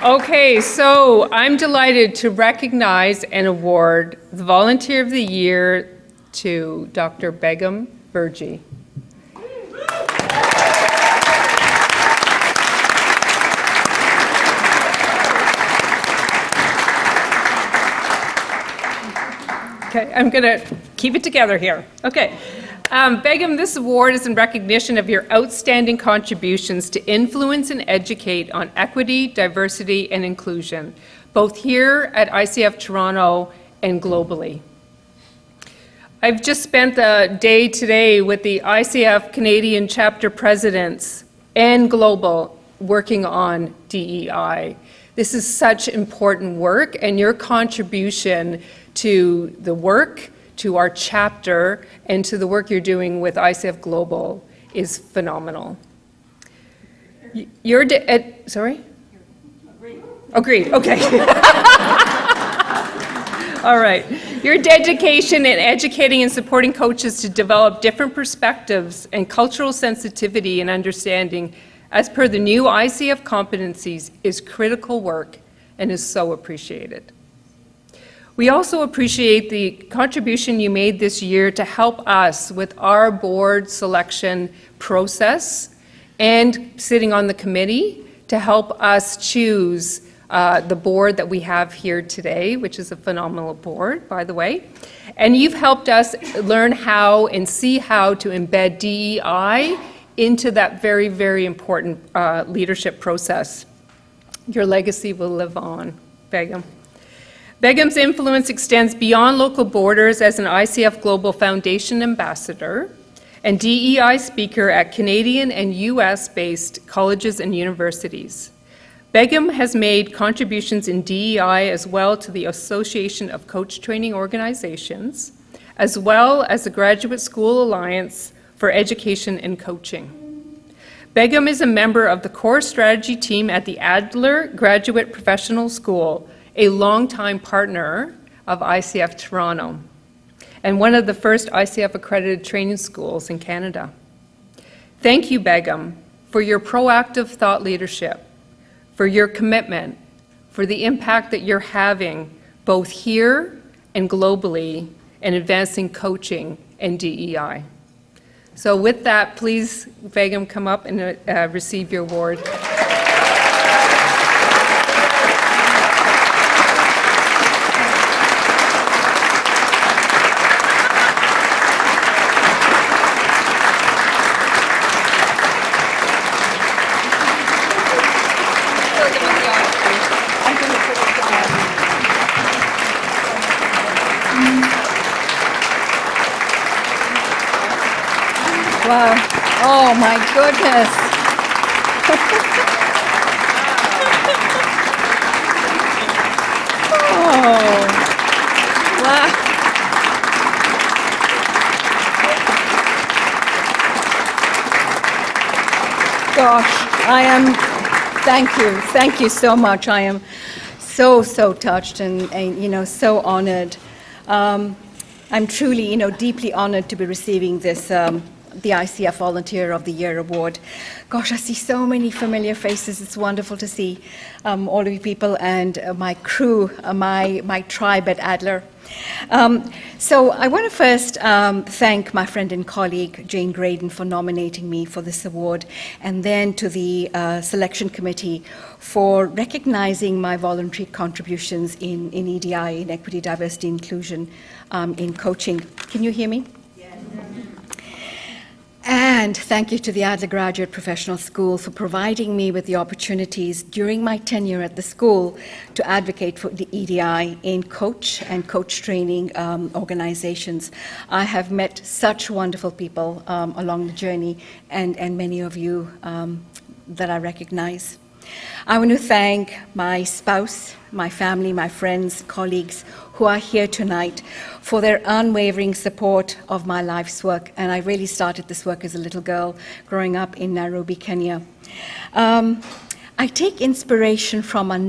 Okay, so I'm delighted to recognize and award the Volunteer of the Year to Dr. Begum Verjee. Okay, I'm going to keep it together here. Okay. Begum, this award is in recognition of your outstanding contributions to influence and educate on equity, diversity, and inclusion, both here at ICF Toronto and globally. I've just spent the day today with the ICF Canadian chapter presidents and global working on DEI. This is such important work, and your contribution to the work, to our chapter, and to the work you're doing with ICF Global is phenomenal. Sorry? Agreed, okay. All right. Your dedication in educating and supporting coaches to develop different perspectives and cultural sensitivity and understanding as per the new ICF competencies is critical work and is so appreciated. We also appreciate the contribution you made this year to help us with our board selection process and sitting on the committee to help us choose the board that we have here today, which is a phenomenal board, by the way. And you've helped us learn how and see how to embed DEI into that very, very important leadership process. Your legacy will live on, Begum. Begum's influence extends beyond local borders as an ICF Global Foundation ambassador and DEI speaker at Canadian and US-based colleges and universities. Begum has made contributions in DEI as well to the Association of Coach Training Organizations, as well as the Graduate School Alliance for Education and Coaching. Begum is a member of the core strategy team at the Adler Graduate Professional School, a longtime partner of ICF Toronto, and one of the first ICF accredited training schools in Canada. Thank you, Begum, for your proactive thought leadership, for your commitment, for the impact that you're having both here and globally in advancing coaching and DEI. So with that, please, Begum, come up and receive your award. Wow. Oh, my goodness. Oh, wow. Gosh, thank you so much. I am so touched and so honored. I'm truly, deeply honored to be receiving this the ICF Volunteer of the Year Award. Gosh, I see so many familiar faces. It's wonderful to see all of you people and my crew, my tribe at Adler. So I want to first thank my friend and colleague, Jane Graydon, for nominating me for this award, and then to the selection committee for recognizing my voluntary contributions in EDI, in equity, diversity, inclusion, in coaching. Can you hear me? And thank you to the Adler Graduate Professional School for providing me with the opportunities during my tenure at the school to advocate for the EDI in coach and coach training organizations. I have met such wonderful people along the journey, and many of you that I recognize. I want to thank my spouse, my family, my friends, colleagues who are here tonight for their unwavering support of my life's work. And I really started this work as a little girl growing up in Nairobi, Kenya. I take inspiration from a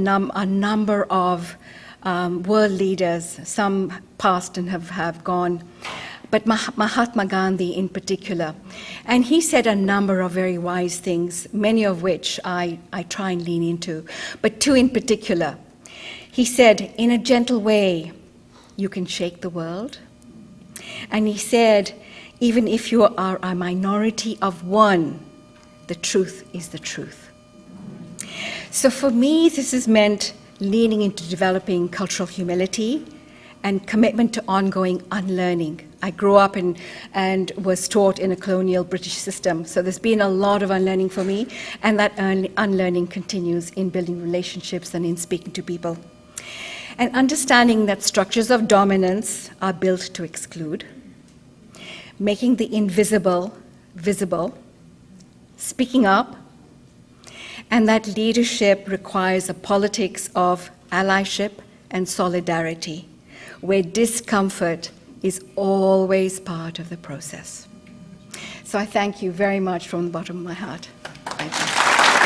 number of world leaders, some past and have gone. but Mahatma Gandhi in particular. And he said a number of very wise things, many of which I try and lean into, but two in particular. He said, in a gentle way, you can shake the world. And he said, even if you are a minority of one, the truth is the truth. So for me, this has meant leaning into developing cultural humility and commitment to ongoing unlearning. I grew up and was taught in a colonial British system, so there's been a lot of unlearning for me, and that unlearning continues in building relationships and in speaking to people. And understanding that structures of dominance are built to exclude, making the invisible visible, speaking up, and that leadership requires a politics of allyship and solidarity, where discomfort is always part of the process. So I thank you very much from the bottom of my heart. Thank you.